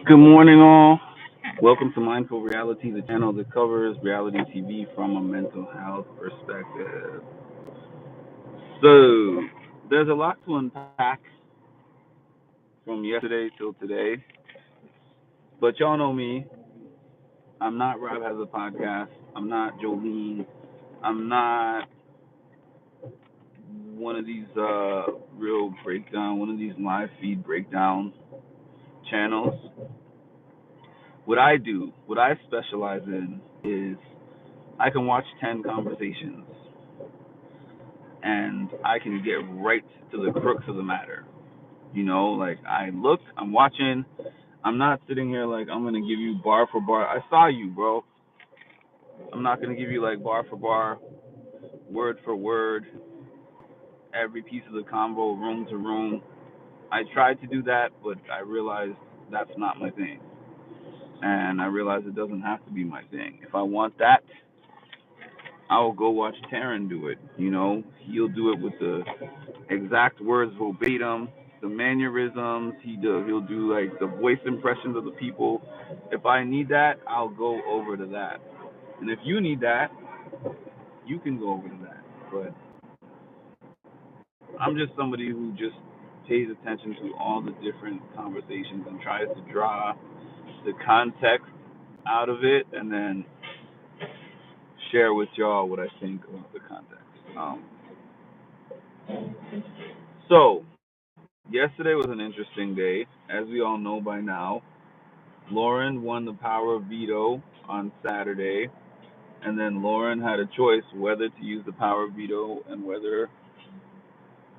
Good morning, all. Welcome to Mindful Reality, the channel that covers reality TV from a mental health perspective. So, there's a lot to unpack from yesterday till today, but y'all know me. I'm not Rob Has a Podcast. I'm not Jolene. I'm not one of these one of these live feed breakdown channels. What I specialize in is I can watch 10 conversations and I can get right to the crux of the matter. Like I'm watching, I'm not sitting here like I'm gonna give you bar for bar. I saw you, bro. I'm not gonna give you like bar for bar, word for word, every piece of the convo, room to room. I tried to do that, but I realized that's not my thing. And I realized it doesn't have to be my thing. If I want that, I'll go watch Taryn do it. He'll do it with the exact words verbatim, the mannerisms. He'll do like the voice impressions of the people. If I need that, I'll go over to that. And if you need that, you can go over to that. But I'm just somebody who just pays attention to all the different conversations and tries to draw the context out of it and then share with y'all what I think about the context. So, yesterday was an interesting day. As we all know by now, Lauren won the power of veto on Saturday, and then Lauren had a choice whether to use the power of veto and whether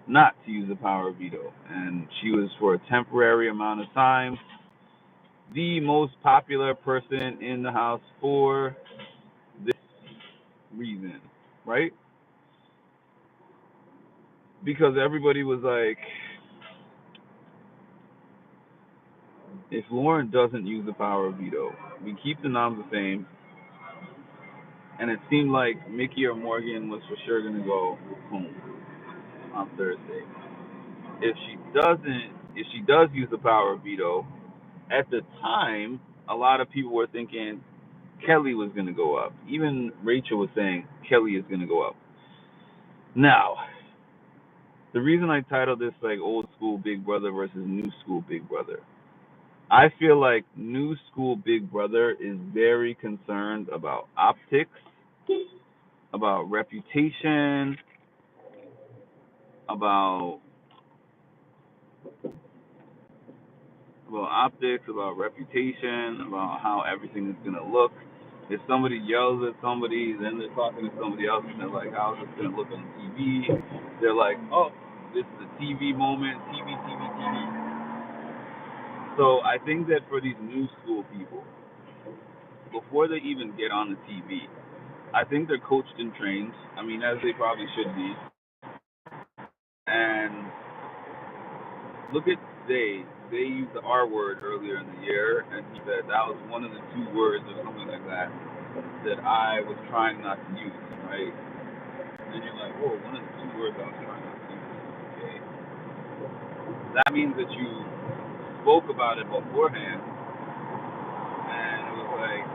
not to use the power of veto. And she was, for a temporary amount of time, the most popular person in the House for this reason, right? Because everybody was like, if Lauren doesn't use the power of veto, we keep the noms the same, and it seemed like Mickey or Morgan was for sure going to go home on Thursday. If she does use the power of veto, at the time, a lot of people were thinking Kelly was going to go up. Even Rachel was saying Kelly is going to go up. Now, the reason I titled this like old school Big Brother versus new school Big Brother, I feel like new school Big Brother is very concerned about optics, about reputation, about optics, about reputation, about how everything is gonna look. If somebody yells at somebody, then they're talking to somebody else, and they're like, "How's this gonna look on TV?" They're like, "Oh, this is a TV moment, TV, TV, TV." So I think that for these new school people, before they even get on the TV, I think they're coached and trained. I mean, as they probably should be. And look at Zay. They used the R word earlier in the year, and he said that was one of the two words or something like that that I was trying not to use, right? And you're like, whoa, one of the two words I was trying not to use. Okay. That means that you spoke about it beforehand, and it was like,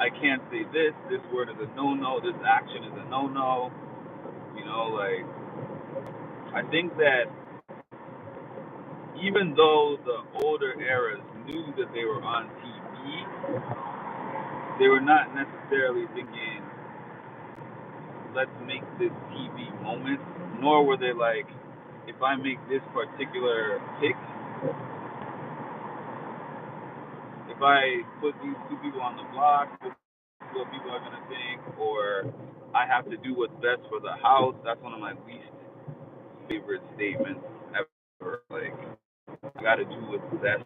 I can't say this word is a no-no, this action is a no-no. Like, I think that even though the older eras knew that they were on TV, they were not necessarily thinking, let's make this TV moment, nor were they like, if I make this particular pick, if I put these two people on the block, what people are going to think, or I have to do what's best for the house. That's one of my least favorite statements ever. Like, I got to do what's best.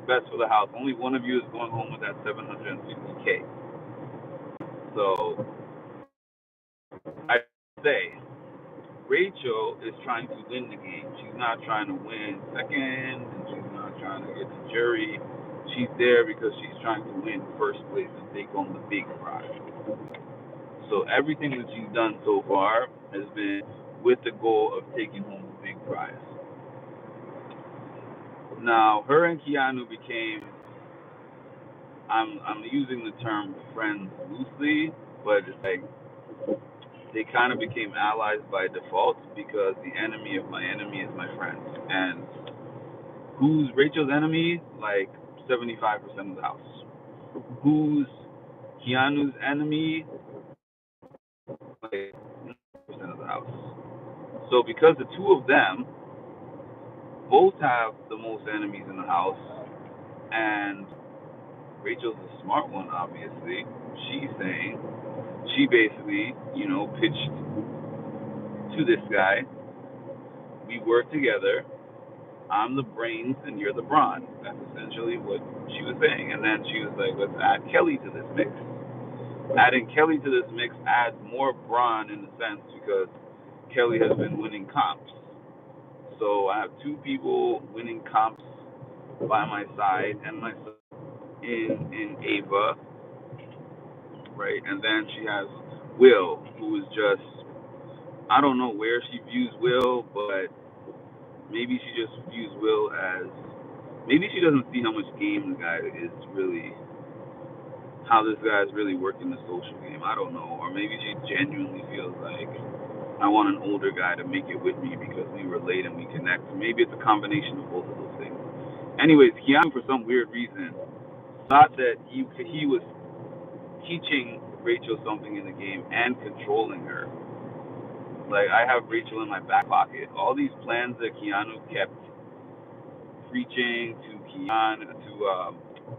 Best for the house. Only one of you is going home with that $750K. So I say Rachel is trying to win the game. She's not trying to win second, and she's not trying to get the jury. She's there because she's trying to win first place and take home the big prize. So everything that she's done so far has been with the goal of taking home a big prize. Now, her and Keanu became, I'm using the term friends loosely, but it's like they kind of became allies by default because the enemy of my enemy is my friend. And who's Rachel's enemy? Like 75% of the house. Who's Keanu's enemy? Like 90% of the house. So because the two of them both have the most enemies in the house, and Rachel's a smart one, obviously. She's saying, she basically, pitched to this guy, we work together, I'm the brains and you're the brawn. That's essentially what she was saying. And then she was like, let's add Kelly to this mix. Adding Kelly to this mix adds more brawn in a sense because Kelly has been winning comps. So I have two people winning comps by my side and myself in Ava, right? And then she has Will, who is just, I don't know where she views Will, but maybe she just views Will as, maybe she doesn't see how much game the guy is really, how this guy is really working the social game. I don't know. Or maybe she genuinely feels like, I want an older guy to make it with me because we relate and we connect. Maybe it's a combination of both of those things. Anyways, Keanu, for some weird reason, thought that he was teaching Rachel something in the game and controlling her. Like, I have Rachel in my back pocket. All these plans that Keanu kept preaching to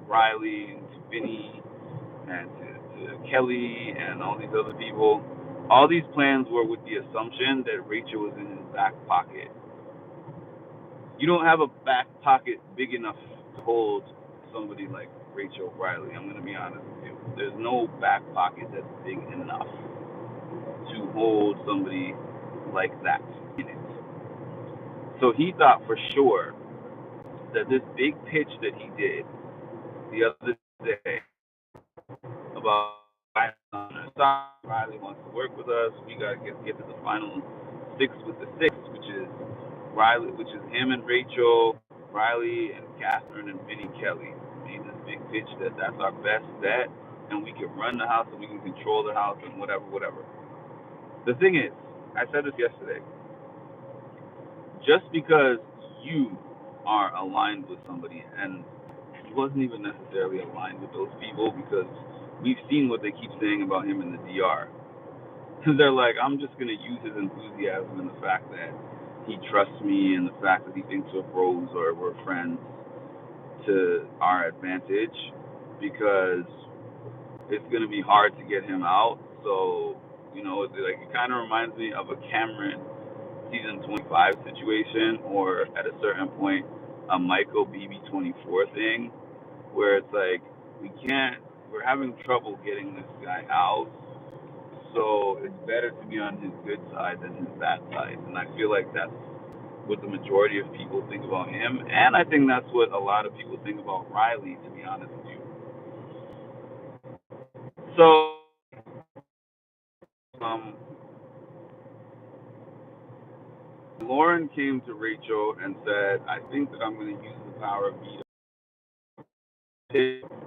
Riley, and to Vinny, and to Kelly, and all these other people, all these plans were with the assumption that Rachel was in his back pocket. You don't have a back pocket big enough to hold somebody like Rachel Riley. I'm going to be honest with you. There's no back pocket that's big enough to hold somebody like that in it. So he thought for sure that this big pitch that he did the other day about Riley wants to work with us, we gotta get to the final six with the six, which is Riley, which is him and Rachel, Riley and Catherine and Vinny Kelly. Made this big pitch that that's our best bet, and we can run the house and we can control the house and whatever. The thing is, I said this yesterday. Just because you are aligned with somebody, and he wasn't even necessarily aligned with those people because we've seen what they keep saying about him in the DR. They're like, I'm just going to use his enthusiasm and the fact that he trusts me and the fact that he thinks we're bros or we're friends to our advantage because it's going to be hard to get him out. So, it kind of reminds me of a Cameron season 25 situation, or at a certain point, a Michael BB24 thing, where it's like, we're having trouble getting this guy out, so it's better to be on his good side than his bad side. And I feel like that's what the majority of people think about him, and I think that's what a lot of people think about Riley, to be honest with you. So, Lauren came to Rachel and said, I think that I'm going to use the power of veto.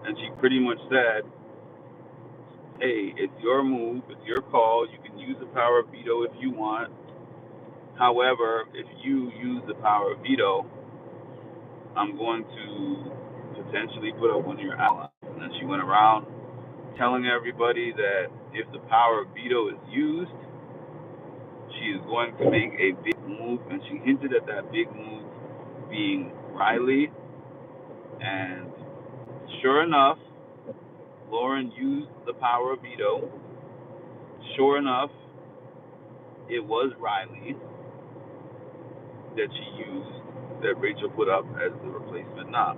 And she pretty much said, hey, it's your move, it's your call. You can use the power of veto if you want. However, if you use the power of veto, I'm going to potentially put up one of your allies. And then she went around telling everybody that if the power of veto is used, she is going to make a big move. And she hinted at that big move being Riley. And sure enough, Lauren used the power of veto. Sure enough, it was Riley that she used, that Rachel put up as the replacement knob.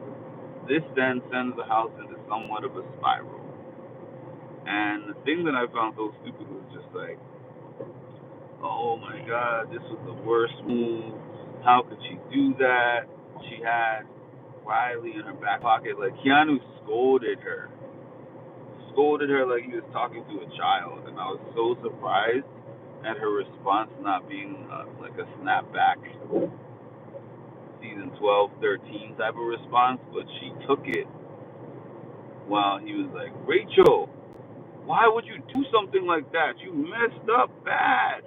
This then sends the house into somewhat of a spiral. And the thing that I found so stupid was just like, oh my God, this was the worst move. How could she do that? She had Riley in her back pocket. Like, Keanu scolded her like he was talking to a child. And I was so surprised at her response not being like a snapback season 12, 13 type of response, but she took it while he was like, Rachel, why would you do something like that? You messed up bad.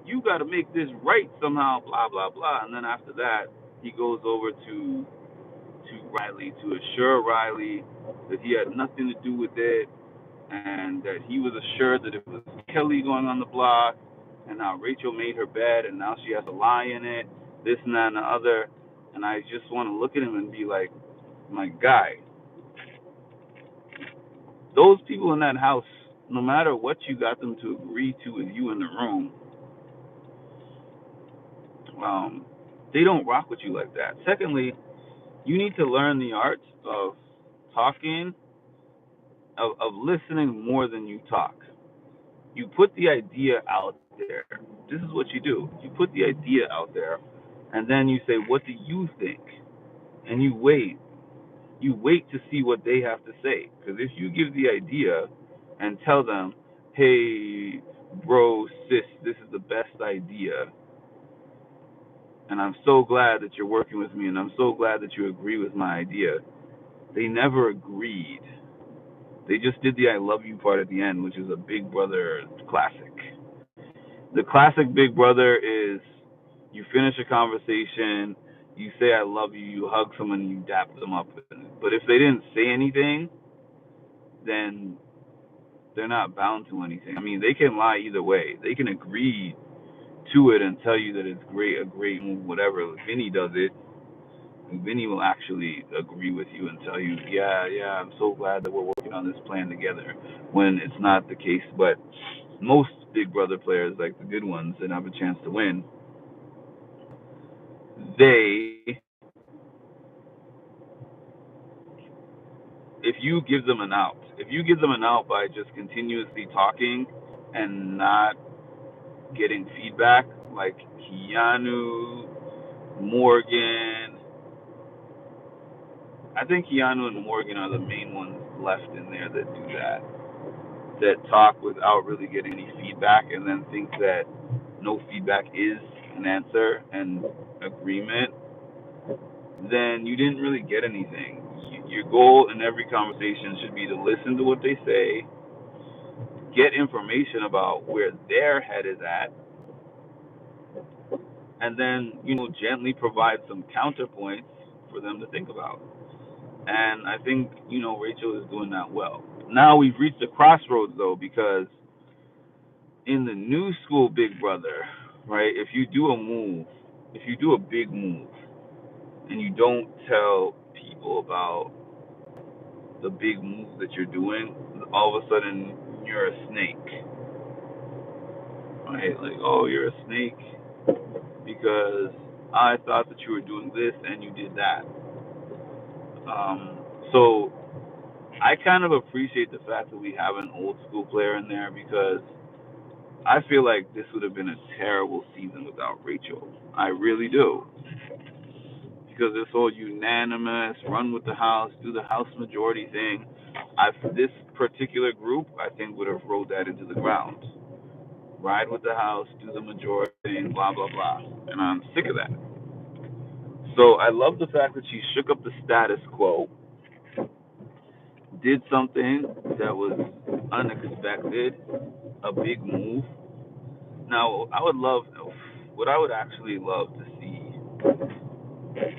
You got to make this right somehow, blah, blah, blah. And then after that, he goes over to Riley to assure Riley that he had nothing to do with it and that he was assured that it was Kelly going on the block and now Rachel made her bed and now she has a lie in it, this and that and the other. And I just want to look at him and be like, my guy, those people in that house, no matter what you got them to agree to with you in the room, they don't rock with you like that. Secondly, you need to learn the art of talking, of listening more than you talk. You put the idea out there. This is what you do. You put the idea out there, and then you say, what do you think? And you wait. You wait to see what they have to say. Because if you give the idea and tell them, hey, bro, sis, this is the best idea, and I'm so glad that you're working with me, and I'm so glad that you agree with my idea. They never agreed. They just did the I love you part at the end, which is a Big Brother classic. The classic Big Brother is you finish a conversation, you say I love you, you hug someone, you dap them up. But if they didn't say anything, then they're not bound to anything. I mean, they can lie either way. They can agree to it and tell you that it's great, a great move, whatever. If Vinny does it, Vinny will actually agree with you and tell you, yeah, I'm so glad that we're working on this plan together, when it's not the case. But most Big Brother players, like the good ones that have a chance to win, they, if you give them an out by just continuously talking and not getting feedback, like Keanu, Morgan, I think Keanu and Morgan are the main ones left in there that do that talk without really getting any feedback and then think that no feedback is an answer and agreement, then you didn't really get anything. Your goal in every conversation should be to listen to what they say, get information about where their head is at, and then, gently provide some counterpoints for them to think about. And I think, Rachel is doing that well. Now we've reached a crossroads, though, because in the new school Big Brother, right, if you do a big move, and you don't tell people about the big move that you're doing, all of a sudden you're a snake, right? Like, oh, you're a snake because I thought that you were doing this and you did that. So I kind of appreciate the fact that we have an old school player in there because I feel like this would have been a terrible season without Rachel. I really do. Because this whole unanimous, run with the house, do the house majority thing, this particular group, I think, would have rolled that into the ground. Ride with the house, do the majority thing, blah, blah, blah. And I'm sick of that. So I love the fact that she shook up the status quo, did something that was unexpected, a big move. Now, what I would actually love to see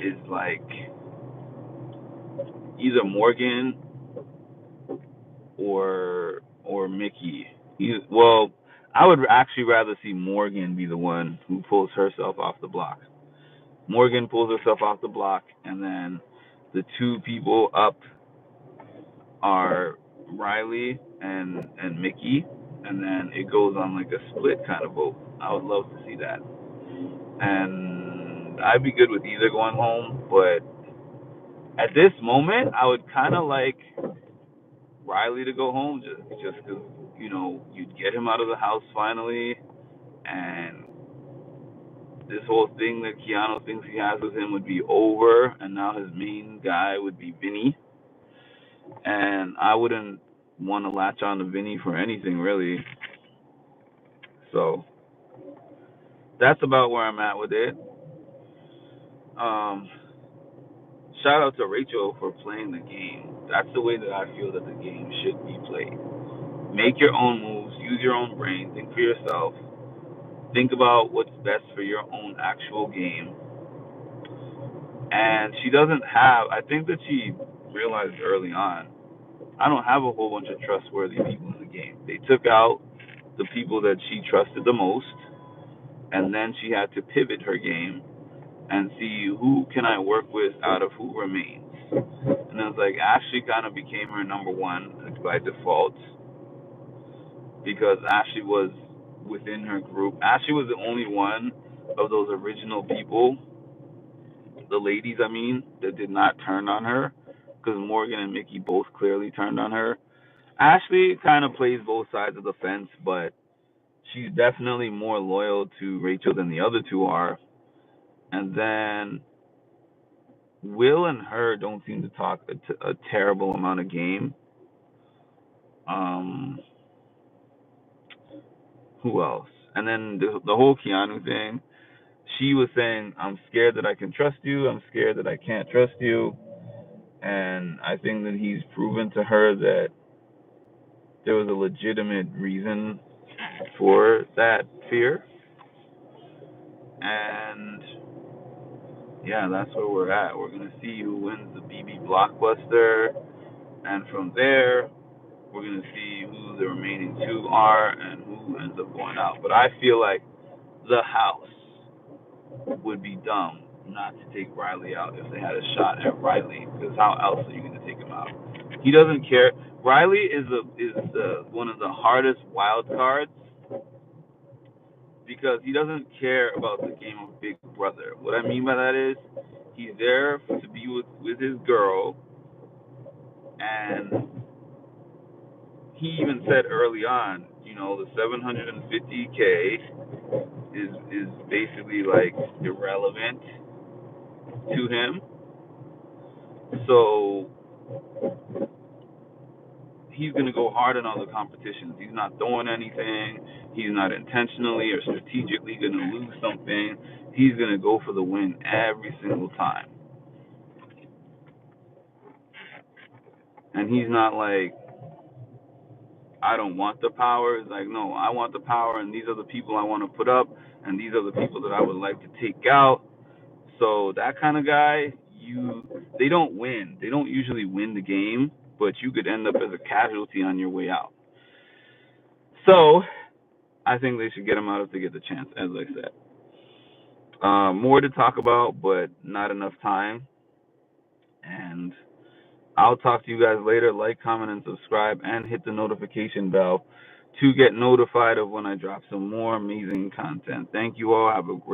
is like either Morgan or Mickey. Well, I would actually rather see Morgan be the one who pulls herself off the block. Morgan pulls herself off the block, and then the two people up are Riley and Mickey, and then it goes on like a split kind of vote. I would love to see that, and I'd be good with either going home. But at this moment, I would kind of like Riley to go home just because you'd get him out of the house finally, and this whole thing that Keanu thinks he has with him would be over, and now his main guy would be Vinny, and I wouldn't want to latch on to Vinny for anything really. So that's about where I'm at with it. Um, Shout out to Rachel for playing the game. That's the way that I feel that the game should be played. Make your own moves, use your own brain, think for yourself, think about what's best for your own actual game. And she doesn't have, I think that she realized early on, I don't have a whole bunch of trustworthy people in the game. They took out the people that she trusted the most, and then she had to pivot her game and see who can I work with out of who remains. And it was like Ashley kind of became her number one, like, by default, because Ashley was within her group. Ashley was the only one of those original people, the ladies, I mean, that did not turn on her, because Morgan and Mickey both clearly turned on her. Ashley kind of plays both sides of the fence, but she's definitely more loyal to Rachel than the other two are. And then Will and her don't seem to talk a terrible amount of game. Um, who else? And then the whole Keanu thing. She was saying, "I'm scared that I can trust you. I'm scared that I can't trust you." And I think that he's proven to her that there was a legitimate reason for that fear. And yeah, that's where we're at. We're gonna see who wins the BB blockbuster, and from there, we're gonna see who the remaining two are and who ends up going out. But I feel like the house would be dumb not to take Riley out if they had a shot at Riley, because how else are you gonna take him out? He doesn't care. Riley is one of the hardest wild cards because he doesn't care about the game of Big Brother. What I mean by that is he's there to be with his girl, and he even said early on, the 750K is basically like irrelevant to him. So he's gonna go hard in all the competitions. He's not throwing anything. He's not intentionally or strategically gonna lose something. He's gonna go for the win every single time. And he's not like, I don't want the power. It's like, no, I want the power, and these are the people I want to put up, and these are the people that I would like to take out. So that kind of guy, they don't win. They don't usually win the game, but you could end up as a casualty on your way out. So I think they should get him out if they get the chance, as I said. More to talk about, but not enough time. And I'll talk to you guys later. Like, comment, and subscribe, and hit the notification bell to get notified of when I drop some more amazing content. Thank you all. Have a great